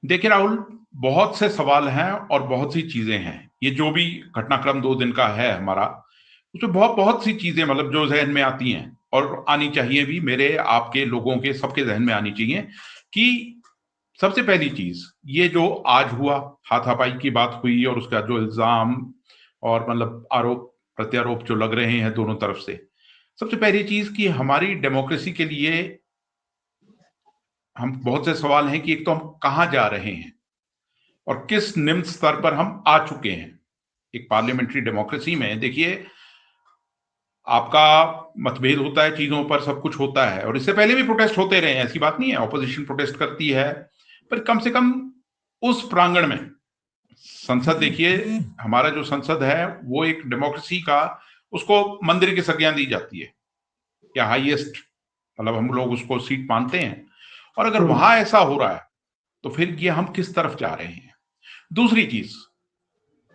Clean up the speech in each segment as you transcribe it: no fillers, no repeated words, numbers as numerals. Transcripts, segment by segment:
देखिए राहुल, बहुत से सवाल हैं और बहुत सी चीजें हैं। ये जो भी घटनाक्रम 2 दिन का है हमारा, उसमें बहुत बहुत सी चीजें मतलब जो जहन में आती हैं और आनी चाहिए भी, मेरे आपके लोगों के सबके जहन में आनी चाहिए कि सबसे पहली चीज ये जो आज हुआ, हाथापाई की बात हुई और उसका जो इल्जाम और मतलब आरोप प्रत्यारोप जो लग रहे हैं दोनों तरफ से। सबसे पहली चीज कि हमारी डेमोक्रेसी के लिए हम बहुत से सवाल हैं कि एक तो हम कहाँ जा रहे हैं और किस निम्न स्तर पर हम आ चुके हैं। एक पार्लियामेंट्री डेमोक्रेसी में देखिए, आपका मतभेद होता है चीजों पर, सब कुछ होता है और इससे पहले भी प्रोटेस्ट होते रहे हैं, ऐसी बात नहीं है, ऑपोजिशन प्रोटेस्ट करती है, पर कम से कम उस प्रांगण में संसद देखिए, हमारा जो संसद है वो एक डेमोक्रेसी का, उसको मंदिर की संज्ञा दी जाती है या हाईएस्ट, मतलब हम लोग उसको सीट मानते हैं। और अगर वहां ऐसा हो रहा है तो फिर ये हम किस तरफ जा रहे हैं। दूसरी चीज,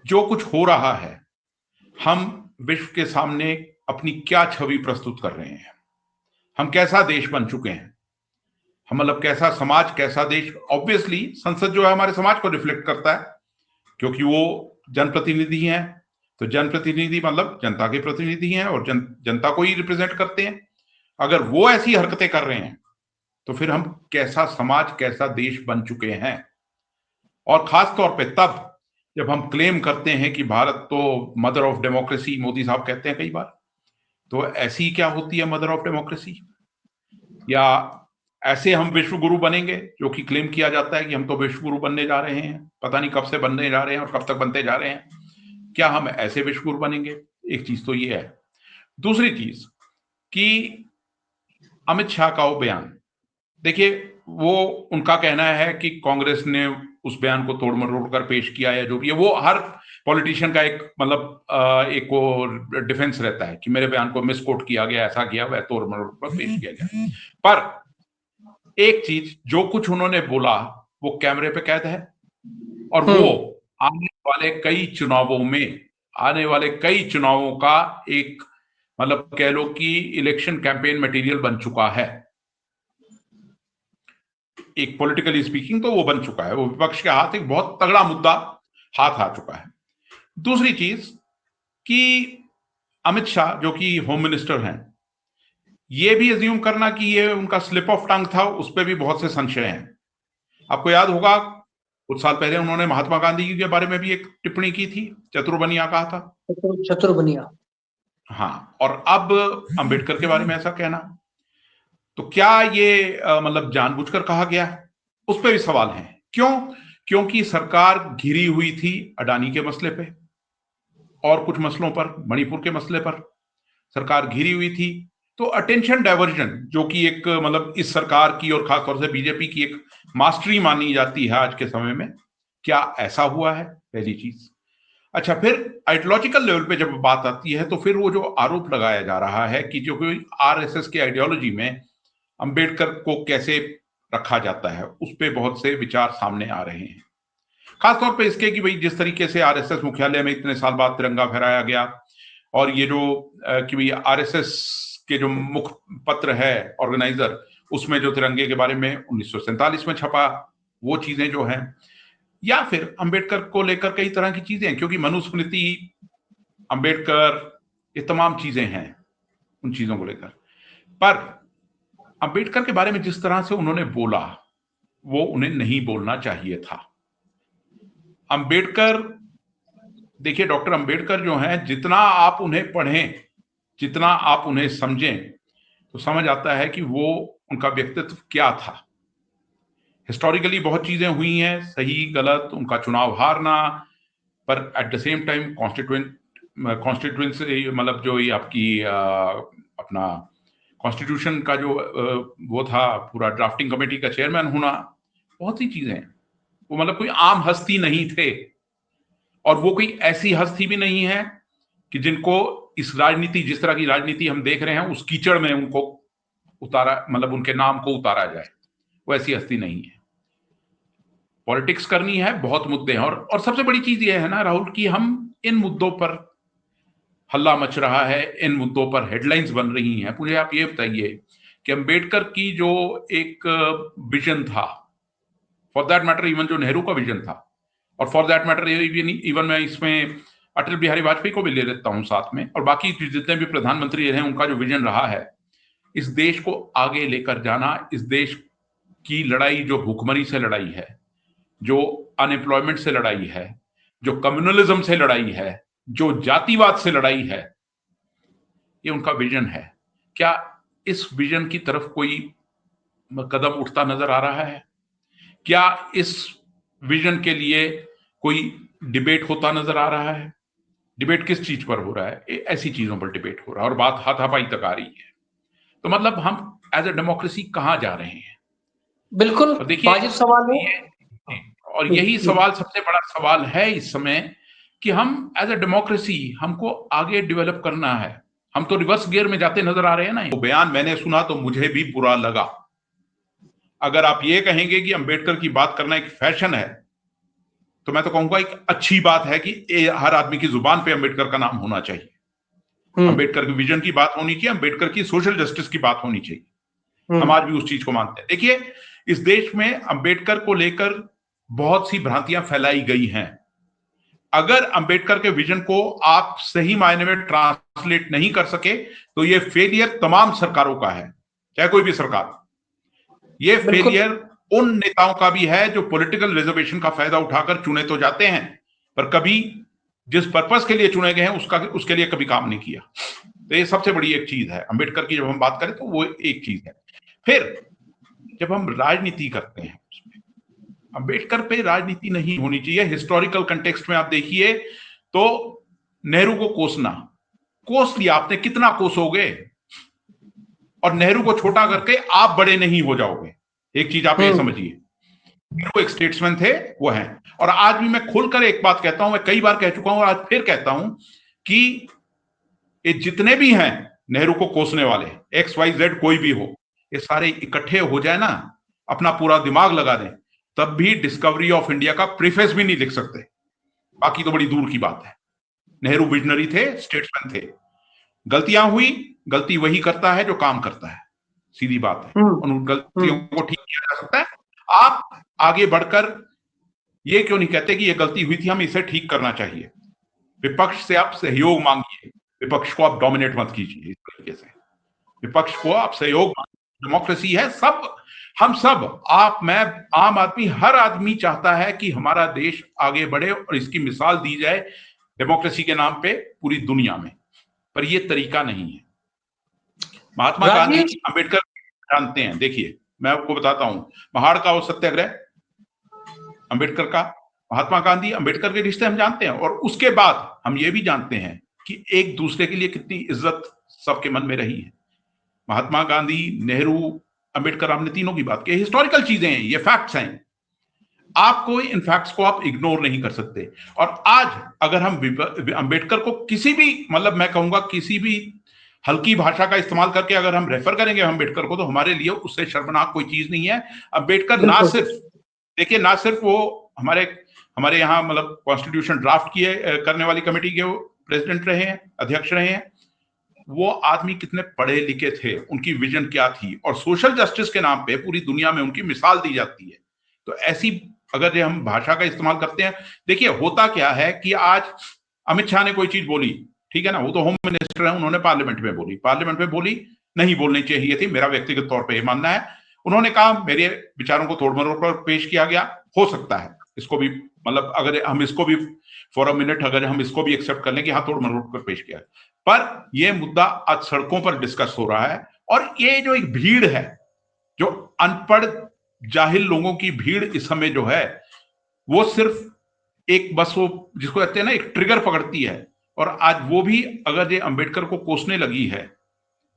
जो कुछ हो रहा है, हम विश्व के सामने अपनी क्या छवि प्रस्तुत कर रहे हैं, हम कैसा देश बन चुके हैं, हम मतलब कैसा समाज कैसा देश। ऑब्वियसली संसद जो है हमारे समाज को रिफ्लेक्ट करता है, क्योंकि वो जनप्रतिनिधि हैं। तो जनप्रतिनिधि मतलब जनता के प्रतिनिधि हैं और जनता को ही रिप्रेजेंट करते हैं। अगर वो ऐसी हरकतें कर रहे हैं तो फिर हम कैसा समाज कैसा देश बन चुके हैं। और खास तौर पे तब जब हम क्लेम करते हैं कि भारत तो मदर ऑफ डेमोक्रेसी, मोदी साहब कहते हैं कई बार, तो ऐसी क्या होती है मदर ऑफ डेमोक्रेसी? या ऐसे हम विश्व गुरु बनेंगे, जो कि क्लेम किया जाता है कि हम तो विश्व गुरु बनने जा रहे हैं, पता नहीं कब से बनने जा रहे हैं और कब तक बनते जा रहे हैं। क्या हम ऐसे विश्व गुरु बनेंगे? एक चीज तो ये है। दूसरी चीज कि अमित शाह का वो बयान, देखिए, वो उनका कहना है कि कांग्रेस ने उस बयान को तोड़ मरोड़ कर पेश किया है, जो भी है वो हर पॉलिटिशियन का एक मतलब एक वो डिफेंस रहता है कि मेरे बयान को मिसकोट किया गया, ऐसा किया हुआ, तोड़ मरोड़ कर पेश किया गया। पर एक चीज, जो कुछ उन्होंने बोला वो कैमरे पे कैद है और वो आने वाले कई चुनावों में, आने वाले कई चुनावों का एक मतलब कह लो कि इलेक्शन कैंपेन मटेरियल बन चुका है। एक पॉलिटिकली स्पीकिंग तो वो बन चुका है, वो विपक्ष के हाथ एक बहुत तगड़ा मुद्दा हाथ आ चुका है। दूसरी चीज कि अमित शाह जो कि होम मिनिस्टर हैं, ये भी अज्यूम करना कि ये उनका स्लिप ऑफ टंग था, उस पर भी बहुत से संशय हैं। आपको याद होगा कुछ साल पहले उन्होंने महात्मा गांधी के बारे में भी एक टिप्पणी की थी, चतुर्बनिया कहा था। चतुर्बनिया। हाँ, और अब अंबेडकर के बारे में ऐसा कहना, तो क्या ये मतलब जानबूझकर कहा गया है? उस पर भी सवाल हैं। क्यों? क्योंकि सरकार घिरी हुई थी अडानी के मसले पे और कुछ मसलों पर, मणिपुर के मसले पर सरकार घिरी हुई थी। तो अटेंशन डाइवर्जन, जो कि एक मतलब इस सरकार की और खासतौर से बीजेपी की एक मास्टरी मानी जाती है आज के समय में, क्या ऐसा हुआ है? पहली चीज। अच्छा, फिर आइडियोलॉजिकल लेवल पे जब बात आती है तो फिर वो जो आरोप लगाया जा रहा है कि जो कोई आरएसएस के आइडियोलॉजी में अंबेडकर को कैसे रखा जाता है, उस पर बहुत से विचार सामने आ रहे हैं। खासतौर पे इसके कि भाई जिस तरीके से आरएसएस मुख्यालय में इतने साल बाद तिरंगा फहराया गया, और ये जो कि भाई आरएसएस के जो मुख्य पत्र है ऑर्गेनाइजर, उसमें जो तिरंगे के बारे में 1947 में छपा, वो चीजें जो हैं, या फिर अंबेडकर को लेकर कई तरह की चीजें हैं, क्योंकि मनुस्मृति, अंबेडकर, ये तमाम चीजें हैं उन चीजों को लेकर। पर अंबेडकर के बारे में जिस तरह से उन्होंने बोला, वो उन्हें नहीं बोलना चाहिए था। अंबेडकर, देखिए डॉक्टर अंबेडकर जो हैं, जितना आप उन्हें पढ़ें, जितना आप उन्हें समझें, तो समझ आता है कि वो उनका व्यक्तित्व क्या था। हिस्टोरिकली बहुत चीजें हुई हैं, सही गलत, उनका चुनाव हारना, पर at the same time constituency मतलब जो ये आपकी अपना कॉन्स्टिट्यूशन का जो वो था, पूरा ड्राफ्टिंग कमेटी का चेयरमैन होना, बहुत सी चीजें हैं। वो मतलब कोई आम हस्ती नहीं थे, और वो कोई ऐसी हस्ती भी नहीं है कि जिनको इस राजनीति, जिस तरह की राजनीति हम देख रहे हैं, उस कीचड़ में उनको उतारा, मतलब उनके नाम को उतारा जाए। वो ऐसी हस्ती नहीं है। पॉलिटिक्स करनी है, बहुत मुद्दे हैं, और सबसे बड़ी चीज ये है ना राहुल, कि हम इन मुद्दों पर हल्ला मच रहा है, इन मुद्दों पर हेडलाइंस बन रही हैं। मुझे आप ये बताइए कि अंबेडकर की जो एक विजन था, फॉर दैट मैटर इवन जो नेहरू का विजन था, और फॉर दैट मैटर इवन मैं इसमें अटल बिहारी वाजपेयी को भी ले लेता हूं साथ में, और बाकी जितने भी प्रधानमंत्री रहे उनका जो विजन रहा है, इस देश को आगे लेकर जाना, इस देश की लड़ाई जो भूखमरी से लड़ाई है, जो अनएम्प्लॉयमेंट से लड़ाई है, जो कम्युनलिज्म से लड़ाई है, जो जातिवाद से लड़ाई है, ये उनका विजन है। क्या इस विजन की तरफ कोई कदम उठता नजर आ रहा है? क्या इस विजन के लिए कोई डिबेट होता नजर आ रहा है? डिबेट किस चीज पर हो रहा है? ऐसी चीजों पर डिबेट हो रहा है और बात हाथापाई तक आ रही है। तो मतलब हम एज ए डेमोक्रेसी कहां जा रहे हैं? बिल्कुल और देखिए, वाजिब सवाल है। और यही सवाल सबसे बड़ा सवाल है इस समय कि हम एज ए डेमोक्रेसी हमको आगे डेवलप करना है। हम तो रिवर्स गियर में जाते नजर आ रहे हैं ना। वो बयान मैंने सुना तो मुझे भी बुरा लगा। अगर आप ये कहेंगे कि अंबेडकर की बात करना एक फैशन है, तो मैं तो कहूंगा एक अच्छी बात है कि हर आदमी की जुबान पे अंबेडकर का नाम होना चाहिए। अंबेडकर के विजन की बात होनी चाहिए, अंबेडकर की सोशल जस्टिस की बात होनी चाहिए। हम आज भी उस चीज को मानते हैं। देखिए, इस देश में अंबेडकर को लेकर बहुत सी भ्रांतियां फैलाई गई हैं। अगर अंबेडकर के विजन को आप सही मायने में ट्रांसलेट नहीं कर सके, तो ये फेलियर तमाम सरकारों का है, चाहे कोई भी सरकार। ये फेलियर उन नेताओं का भी है जो पॉलिटिकल रिजर्वेशन का फायदा उठाकर चुने तो जाते हैं, पर कभी जिस पर्पस के लिए चुने गए हैं उसके लिए कभी काम नहीं किया। तो ये सबसे बड़ी एक चीज है अंबेडकर की। जब हम बात करें तो वो एक चीज है। फिर जब हम राजनीति करते हैं, अंबेडकर पे राजनीति नहीं होनी चाहिए। हिस्टोरिकल कंटेक्स्ट में आप देखिए तो नेहरू को कोस लिया आपने, कितना कोसोगे? और नेहरू को छोटा करके आप बड़े नहीं हो जाओगे। एक चीज आप ये समझिए, नेहरू एक स्टेट्समैन थे, वो हैं। और आज भी मैं खुलकर एक बात कहता हूं, मैं कई बार कह चुका हूं, आज फिर कहता हूं कि ये जितने भी हैं नेहरू को कोसने वाले, XYZ कोई भी हो, ये सारे इकट्ठे हो जाए ना, अपना पूरा दिमाग लगा दें, तब भी डिस्कवरी ऑफ इंडिया का प्रीफेस भी नहीं लिख सकते। बाकी तो बड़ी दूर की बात है। नेहरू विजनरी थे, स्टेट्समैन थे। गलतियां हुई, गलती वही करता है जो काम करता है, सीधी बात है। उन गलतियों को ठीक किया जा सकता है। आप आगे बढ़कर ये क्यों नहीं कहते कि ये गलती हुई थी, हम इसे ठीक करना चाहिए? विपक्ष से आप सहयोग मांगिए, विपक्ष को आप डोमिनेट मत कीजिए इस तरीके से। विपक्ष को आप सहयोग, डेमोक्रेसी है, सब हम सब, आप, मैं, आम आदमी, हर आदमी चाहता है कि हमारा देश आगे बढ़े और इसकी मिसाल दी जाए डेमोक्रेसी के नाम पे पूरी दुनिया में। पर यह तरीका नहीं है। महात्मा गांधी, अंबेडकर जानते हैं। देखिए, मैं आपको बताता हूं, महाड़ का वो सत्याग्रह अंबेडकर का, महात्मा गांधी अंबेडकर के रिश्ते हम जानते हैं। और उसके बाद हम ये भी जानते हैं कि एक दूसरे के लिए कितनी इज्जत सबके मन में रही है। महात्मा गांधी, नेहरू, अंबेडकर, हमने तीनों की बात की। हिस्टोरिकल चीजें हैं, ये फैक्ट्स हैं। आपको इन फैक्ट्स को आप इग्नोर नहीं कर सकते। और आज अगर हम अंबेडकर को किसी भी, मतलब मैं कहूंगा किसी भी हल्की भाषा का इस्तेमाल करके अगर हम रेफर करेंगे अंबेडकर को, तो हमारे लिए उससे शर्मनाक कोई चीज नहीं है। अंबेडकर ना सिर्फ, देखिए, ना सिर्फ वो हमारे यहाँ मतलब कॉन्स्टिट्यूशन ड्राफ्ट किए करने वाली कमेटी के वो प्रेसिडेंट रहे हैं, अध्यक्ष रहे हैं, वो आदमी कितने पढ़े लिखे थे, उनकी विजन क्या थी, और सोशल जस्टिस के नाम पे पूरी दुनिया में उनकी मिसाल दी जाती है। तो ऐसी अगर हम भाषा का इस्तेमाल करते हैं, देखिए होता क्या है कि आज अमित शाह ने कोई चीज बोली, ठीक है ना, वो तो होम मिनिस्टर है, उन्होंने पार्लियामेंट में बोली, नहीं बोलनी चाहिए थी, मेरा व्यक्तिगत तौर पर यह मानना है। उन्होंने कहा मेरे विचारों को तोड़ मरोड़ कर पेश किया गया, हो सकता है इसको भी, मतलब अगर हम इसको भी फॉर अ मिनट अगर हम इसको भी एक्सेप्ट कर लें कि हाँ तोड़ मरोड़ कर पेश किया, पर यह मुद्दा आज सड़कों पर डिस्कस हो रहा है। और ये जो एक भीड़ है, जो अनपढ़ जाहिल लोगों की भीड़ इस समय जो है, वो सिर्फ एक, बस वो जिसको कहते हैं ना, एक ट्रिगर पकड़ती है। और आज वो भी अगर ये अंबेडकर को कोसने लगी है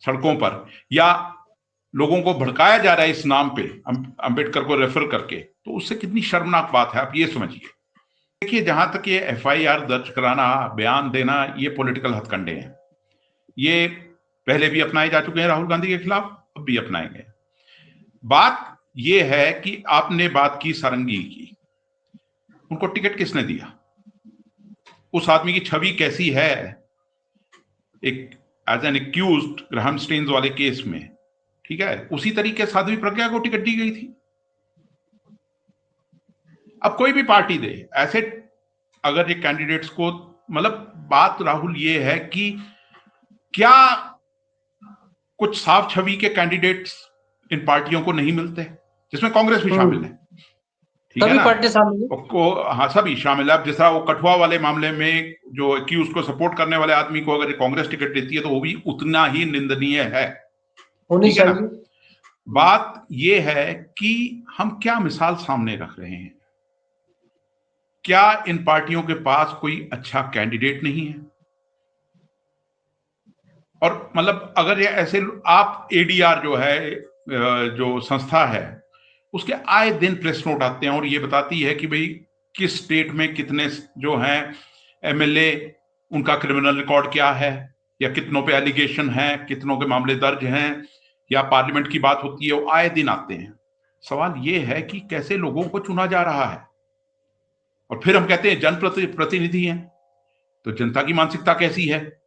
सड़कों पर, या लोगों को भड़काया जा रहा है इस नाम पे अंबेडकर को रेफर करके, तो उससे कितनी शर्मनाक बात है, आप ये समझिए। देखिए, जहां तक ये FIR दर्ज कराना, बयान देना, ये पॉलिटिकल हथकंडे हैं। ये पहले भी अपनाए जा चुके हैं राहुल गांधी के खिलाफ, अब भी अपनाएंगे। बात ये है कि आपने बात की सारंगी की, उनको टिकट किसने दिया? उस आदमी की छवि कैसी है एक as an accused Graham Staines वाले केस में, ठीक है, उसी तरीके साध्वी प्रज्ञा को टिकट दी गई थी। अब कोई भी पार्टी दे ऐसे, अगर ये कैंडिडेट्स को, मतलब बात राहुल ये है कि क्या कुछ साफ छवि के कैंडिडेट्स इन पार्टियों को नहीं मिलते, जिसमें कांग्रेस भी शामिल है, ठीक है सभी ना? पार्टी शामिल है। को हाँ, सभी शामिल है। अब जिस तरह वो कठुआ वाले मामले में जो एक्यूज को सपोर्ट करने वाले आदमी को अगर कांग्रेस टिकट देती है तो वो भी उतना ही निंदनीय है, होनी ठीक है ना? चाहिए। बात ये है कि हम क्या मिसाल सामने रख रहे हैं। क्या इन पार्टियों के पास कोई अच्छा कैंडिडेट नहीं है? और मतलब अगर ये ऐसे, आप एडीआर जो है, जो संस्था है, उसके आए दिन प्रेस नोट आते हैं और ये बताती है कि भाई किस स्टेट में कितने जो हैं एमएलए, उनका क्रिमिनल रिकॉर्ड क्या है, या कितनों पे एलिगेशन है, कितनों के मामले दर्ज हैं, या पार्लियामेंट की बात होती है, वो आए दिन आते हैं। सवाल ये है कि कैसे लोगों को चुना जा रहा है, और फिर हम कहते हैं जनप्रतिनिधि हैं, तो जनता की मानसिकता कैसी है?